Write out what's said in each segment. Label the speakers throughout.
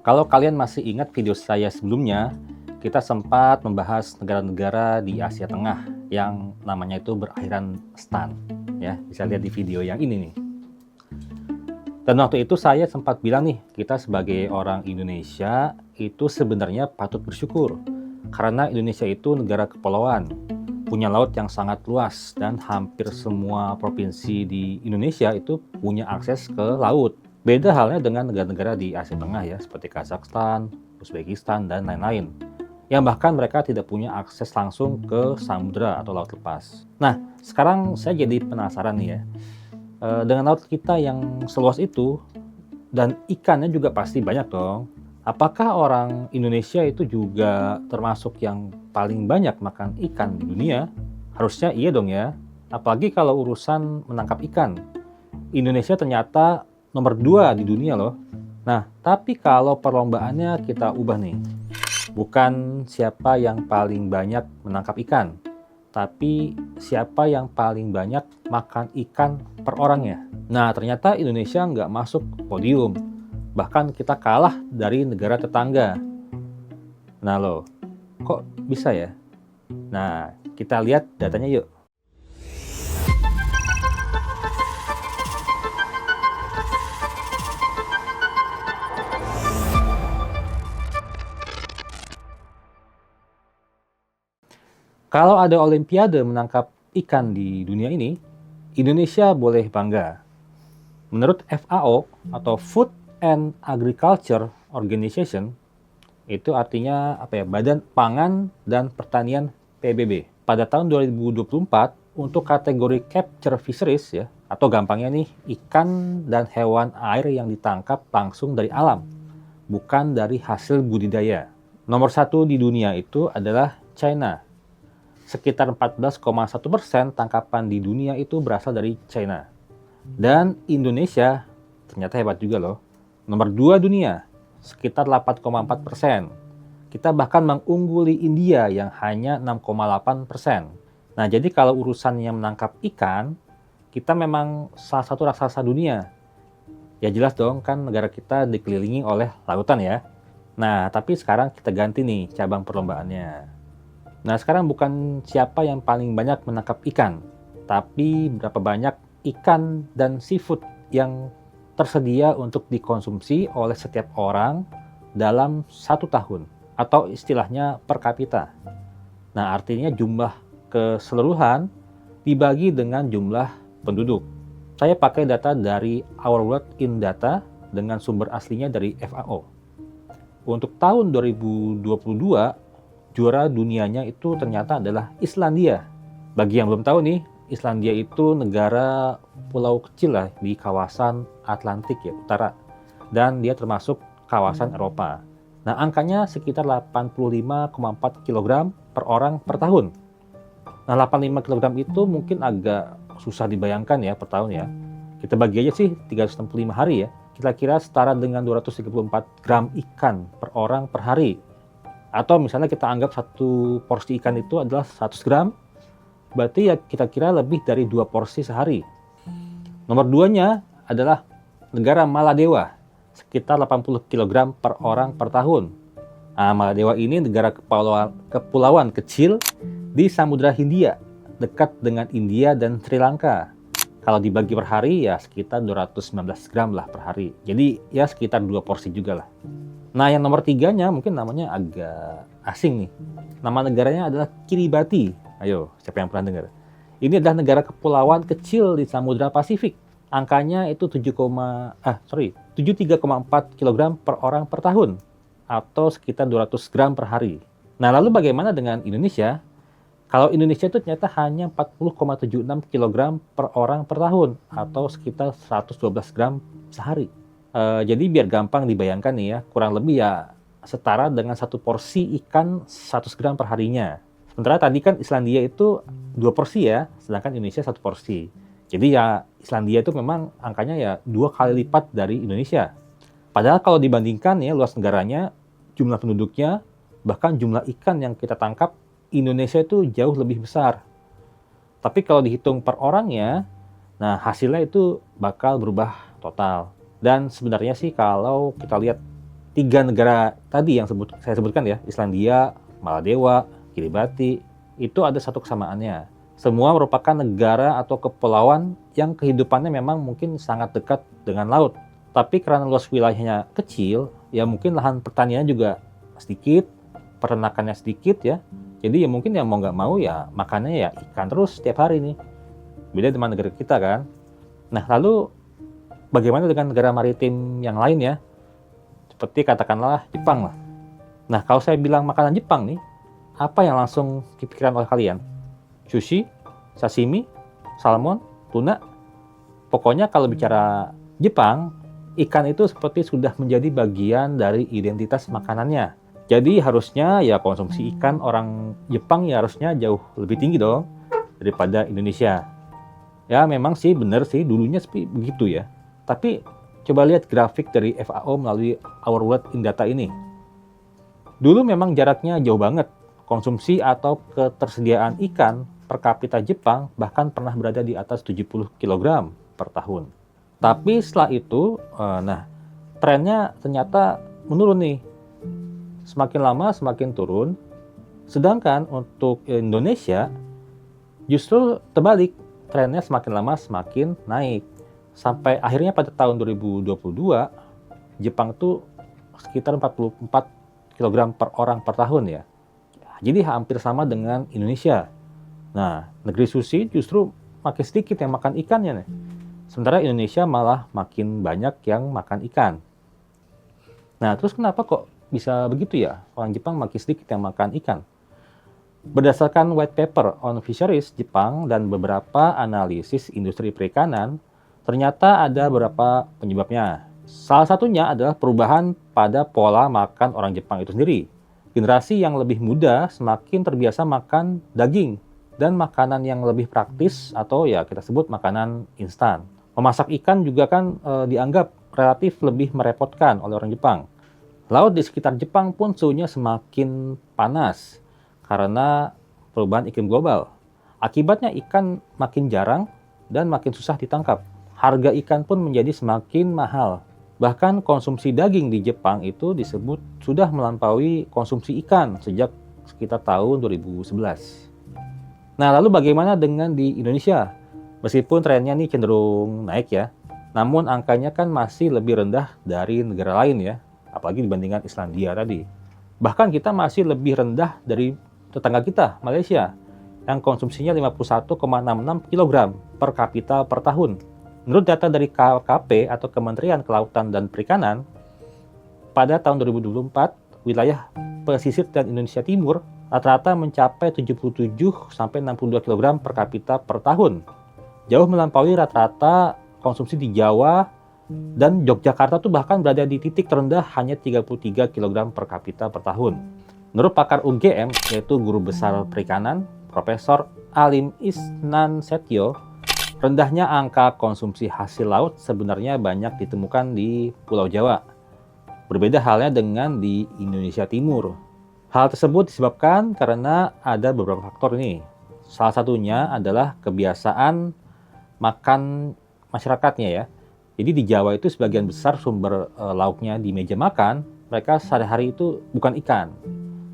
Speaker 1: Kalau kalian masih ingat video saya sebelumnya, kita sempat membahas negara-negara di Asia Tengah yang namanya itu berakhiran stan. Ya, bisa lihat di video yang ini nih. Dan waktu itu saya sempat bilang nih, kita sebagai orang Indonesia itu sebenarnya patut bersyukur. Karena Indonesia itu negara kepulauan, punya laut yang sangat luas, dan hampir semua provinsi di Indonesia itu punya akses ke laut. Beda halnya dengan negara-negara di Asia Tengah ya, seperti Kazakhstan, Uzbekistan, dan lain-lain. Yang bahkan mereka tidak punya akses langsung ke samudera atau laut lepas. Nah, sekarang saya jadi penasaran nih ya, dengan laut kita yang seluas itu, dan ikannya juga pasti banyak dong. Apakah orang Indonesia itu juga termasuk yang paling banyak makan ikan di dunia? Harusnya iya dong ya, apalagi kalau urusan menangkap ikan. Indonesia ternyata nomor 2 di dunia loh. Nah, tapi kalau perlombaannya kita ubah nih. Bukan siapa yang paling banyak menangkap ikan, tapi siapa yang paling banyak makan ikan per orangnya. Nah, ternyata Indonesia nggak masuk podium. Bahkan kita kalah dari negara tetangga. Nah loh, kok bisa ya? Nah, kita lihat datanya yuk. Kalau ada olimpiade menangkap ikan di dunia ini, Indonesia boleh bangga. Menurut FAO atau Food and Agriculture Organization, itu artinya apa ya? Badan Pangan dan Pertanian PBB. Pada tahun 2024 untuk kategori capture fisheries ya, atau gampangnya nih ikan dan hewan air yang ditangkap langsung dari alam, bukan dari hasil budidaya. Nomor 1 di dunia itu adalah China. Sekitar 14,1% tangkapan di dunia itu berasal dari China. Dan Indonesia ternyata hebat juga loh. Nomor 2 dunia, sekitar 8,4%. Kita bahkan mengungguli India yang hanya 6,8%. Nah, jadi kalau urusannya menangkap ikan, kita memang salah satu raksasa dunia. Ya jelas dong, kan negara kita dikelilingi oleh lautan ya. Nah, tapi sekarang kita ganti nih cabang perlombaannya. Nah, sekarang bukan siapa yang paling banyak menangkap ikan, tapi berapa banyak ikan dan seafood yang tersedia untuk dikonsumsi oleh setiap orang dalam 1 tahun, atau istilahnya per kapita. Nah, artinya jumlah keseluruhan dibagi dengan jumlah penduduk. Saya pakai data dari Our World in Data dengan sumber aslinya dari FAO. Untuk tahun 2022, juara dunianya itu ternyata adalah Islandia. Bagi yang belum tahu nih, Islandia itu negara pulau kecil lah di kawasan Atlantik ya, utara. Dan dia termasuk kawasan Eropa. Nah, angkanya sekitar 85,4 kg per orang per tahun. Nah, 85 kg itu mungkin agak susah dibayangkan ya per tahun ya. Kita bagi aja sih 365 hari ya. Kira-kira setara dengan 234 gram ikan per orang per hari. Atau misalnya kita anggap satu porsi ikan itu adalah 100 gram, berarti ya kita kira lebih dari 2 porsi sehari. Nomor 2-nya adalah negara Maladewa, sekitar 80 kg per orang per tahun. Nah, Maladewa ini negara kepulauan kecil di Samudra Hindia, dekat dengan India dan Sri Lanka. Kalau dibagi per hari ya sekitar 219 gram lah per hari. Jadi ya sekitar 2 porsi juga lah. Nah, yang nomor 3-nya mungkin namanya agak asing nih. Nama negaranya adalah Kiribati. Ayo, siapa yang pernah dengar? Ini adalah negara kepulauan kecil di Samudra Pasifik. Angkanya itu 73,4 kg per orang per tahun. Atau sekitar 200 gram per hari. Nah, lalu bagaimana dengan Indonesia? Kalau Indonesia itu ternyata hanya 40,76 kg per orang per tahun. Atau sekitar 112 gram sehari. Jadi biar gampang dibayangkan nih ya, kurang lebih ya setara dengan 1 porsi ikan 100 gram per harinya. Sementara tadi kan Islandia itu 2 porsi ya, sedangkan Indonesia 1 porsi. Jadi ya Islandia itu memang angkanya ya 2 kali lipat dari Indonesia. Padahal kalau dibandingkan ya luas negaranya, jumlah penduduknya, bahkan jumlah ikan yang kita tangkap, Indonesia itu jauh lebih besar. Tapi kalau dihitung per orangnya, nah hasilnya itu bakal berubah total. Dan sebenarnya sih kalau kita lihat tiga negara tadi yang saya sebutkan ya, Islandia, Maladewa, Kiribati, itu ada satu kesamaannya. Semua merupakan negara atau kepulauan yang kehidupannya memang mungkin sangat dekat dengan laut. Tapi karena luas wilayahnya kecil, ya mungkin lahan pertaniannya juga sedikit, peternakannya sedikit ya. Jadi ya mungkin yang mau nggak mau ya makannya ya ikan terus setiap hari nih. Beda dengan negara kita kan. Nah lalu bagaimana dengan negara maritim yang lain ya? Seperti katakanlah Jepang lah. Nah kalau saya bilang makanan Jepang nih, apa yang langsung kepikiran oleh kalian? Sushi, sashimi, salmon, tuna? Pokoknya kalau bicara Jepang, ikan itu seperti sudah menjadi bagian dari identitas makanannya. Jadi harusnya ya konsumsi ikan orang Jepang ya harusnya jauh lebih tinggi dong daripada Indonesia. Ya memang sih benar sih dulunya seperti begitu ya. Tapi coba lihat grafik dari FAO melalui Our World in Data ini. Dulu memang jaraknya jauh banget. Konsumsi atau ketersediaan ikan per kapita Jepang bahkan pernah berada di atas 70 kg per tahun. Tapi setelah itu, trennya ternyata menurun nih. Semakin lama semakin turun, sedangkan untuk Indonesia justru terbalik, trennya semakin lama semakin naik. Sampai akhirnya pada tahun 2022, Jepang itu sekitar 44 kg per orang per tahun ya. Jadi hampir sama dengan Indonesia. Nah, negeri sushi justru makin sedikit yang makan ikannya nih. Sementara Indonesia malah makin banyak yang makan ikan. Nah, terus kenapa kok bisa begitu ya? Orang Jepang makin sedikit yang makan ikan. Berdasarkan white paper on fisheries Jepang dan beberapa analisis industri perikanan, ternyata ada beberapa penyebabnya. Salah satunya adalah perubahan pada pola makan orang Jepang itu sendiri. Generasi yang lebih muda semakin terbiasa makan daging dan makanan yang lebih praktis atau ya kita sebut makanan instan. Memasak ikan juga kan dianggap relatif lebih merepotkan oleh orang Jepang. Laut di sekitar Jepang pun suhunya semakin panas karena perubahan iklim global. Akibatnya ikan makin jarang dan makin susah ditangkap. Harga ikan pun menjadi semakin mahal. Bahkan konsumsi daging di Jepang itu disebut sudah melampaui konsumsi ikan sejak sekitar tahun 2011. Nah, lalu bagaimana dengan di Indonesia? Meskipun trennya nih cenderung naik ya, namun angkanya kan masih lebih rendah dari negara lain ya, apalagi dibandingkan Islandia tadi. Bahkan kita masih lebih rendah dari tetangga kita, Malaysia, yang konsumsinya 51,66 kg per kapita per tahun. Menurut data dari KKP atau Kementerian Kelautan dan Perikanan, pada tahun 2024, wilayah pesisir dan Indonesia Timur rata-rata mencapai 77-62 kg per kapita per tahun. Jauh melampaui rata-rata konsumsi di Jawa dan Yogyakarta tuh bahkan berada di titik terendah hanya 33 kg per kapita per tahun. Menurut pakar UGM, yaitu Guru Besar Perikanan, Profesor Alim Isnan Setio, rendahnya angka konsumsi hasil laut sebenarnya banyak ditemukan di Pulau Jawa. Berbeda halnya dengan di Indonesia Timur. Hal tersebut disebabkan karena ada beberapa faktor nih. Salah satunya adalah kebiasaan makan masyarakatnya ya. Jadi di Jawa itu sebagian besar sumber lauknya di meja makan, mereka sehari-hari itu bukan ikan.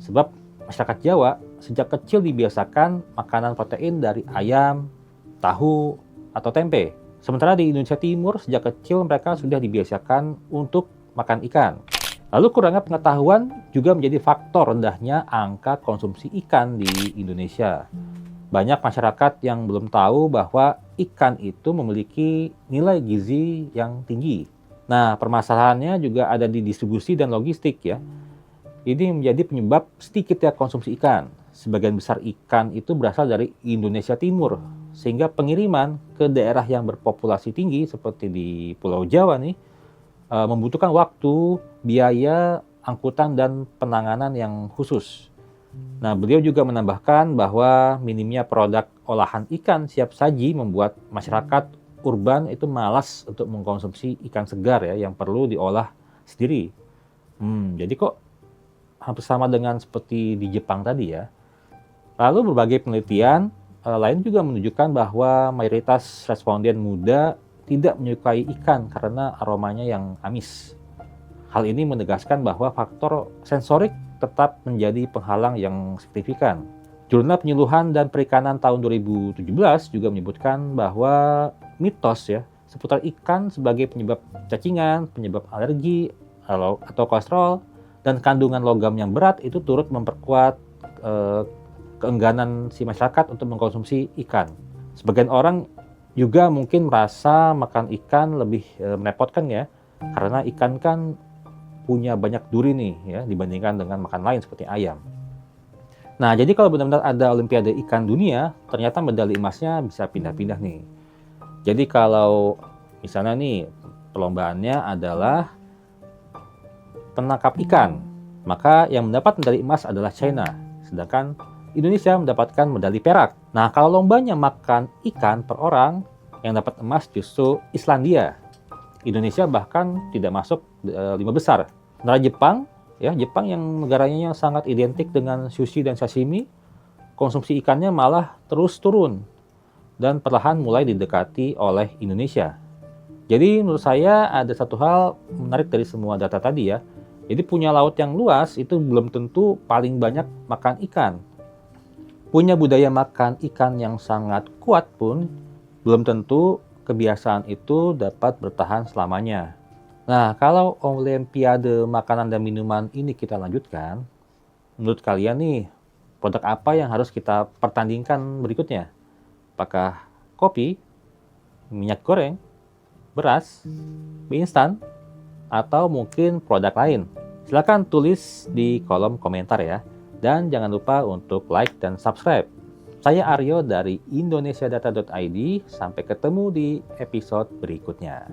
Speaker 1: Sebab masyarakat Jawa sejak kecil dibiasakan makanan protein dari ayam, tahu, atau tempe. Sementara di Indonesia Timur sejak kecil mereka sudah dibiasakan untuk makan ikan. Lalu kurangnya pengetahuan juga menjadi faktor rendahnya angka konsumsi ikan di Indonesia. Banyak masyarakat yang belum tahu bahwa ikan itu memiliki nilai gizi yang tinggi. Nah, permasalahannya juga ada di distribusi dan logistik ya. Ini menjadi penyebab sedikitnya konsumsi ikan. Sebagian besar ikan itu berasal dari Indonesia Timur, sehingga pengiriman ke daerah yang berpopulasi tinggi seperti di Pulau Jawa nih membutuhkan waktu, biaya, angkutan, dan penanganan yang khusus. Nah, beliau juga menambahkan bahwa minimnya produk olahan ikan siap saji membuat masyarakat urban itu malas untuk mengkonsumsi ikan segar ya yang perlu diolah sendiri. Jadi kok hampir sama dengan seperti di Jepang tadi ya. Lalu berbagai penelitian lain juga menunjukkan bahwa mayoritas responden muda tidak menyukai ikan karena aromanya yang amis. Hal ini menegaskan bahwa faktor sensorik tetap menjadi penghalang yang signifikan. Jurnal Penyuluhan dan Perikanan tahun 2017 juga menyebutkan bahwa mitos ya seputar ikan sebagai penyebab cacingan, penyebab alergi atau kolesterol, dan kandungan logam yang berat itu turut memperkuat keengganan si masyarakat untuk mengkonsumsi ikan. Sebagian orang juga mungkin merasa makan ikan lebih merepotkan ya, karena ikan kan punya banyak duri nih ya dibandingkan dengan makan lain seperti ayam. Nah, jadi kalau benar-benar ada Olimpiade ikan dunia, ternyata medali emasnya bisa pindah-pindah nih. Jadi kalau misalnya nih perlombaannya adalah penangkap ikan, maka yang mendapat medali emas adalah China, sedangkan Indonesia mendapatkan medali perak. Nah, kalau lombanya makan ikan per orang, yang dapat emas justru Islandia. Indonesia bahkan tidak masuk 5 besar. Negara Jepang, ya Jepang yang negaranya sangat identik dengan sushi dan sashimi, konsumsi ikannya malah terus turun dan perlahan mulai didekati oleh Indonesia. Jadi menurut saya ada satu hal menarik dari semua data tadi ya. Jadi punya laut yang luas itu belum tentu paling banyak makan ikan. Punya budaya makan ikan yang sangat kuat pun belum tentu kebiasaan itu dapat bertahan selamanya. Nah, kalau Olimpiade makanan dan minuman ini kita lanjutkan, menurut kalian nih, produk apa yang harus kita pertandingkan berikutnya? Apakah kopi, minyak goreng, beras, mie instan, atau mungkin produk lain? Silakan tulis di kolom komentar ya. Dan jangan lupa untuk like dan subscribe. Saya Aryo dari indonesiadata.id. Sampai ketemu di episode berikutnya.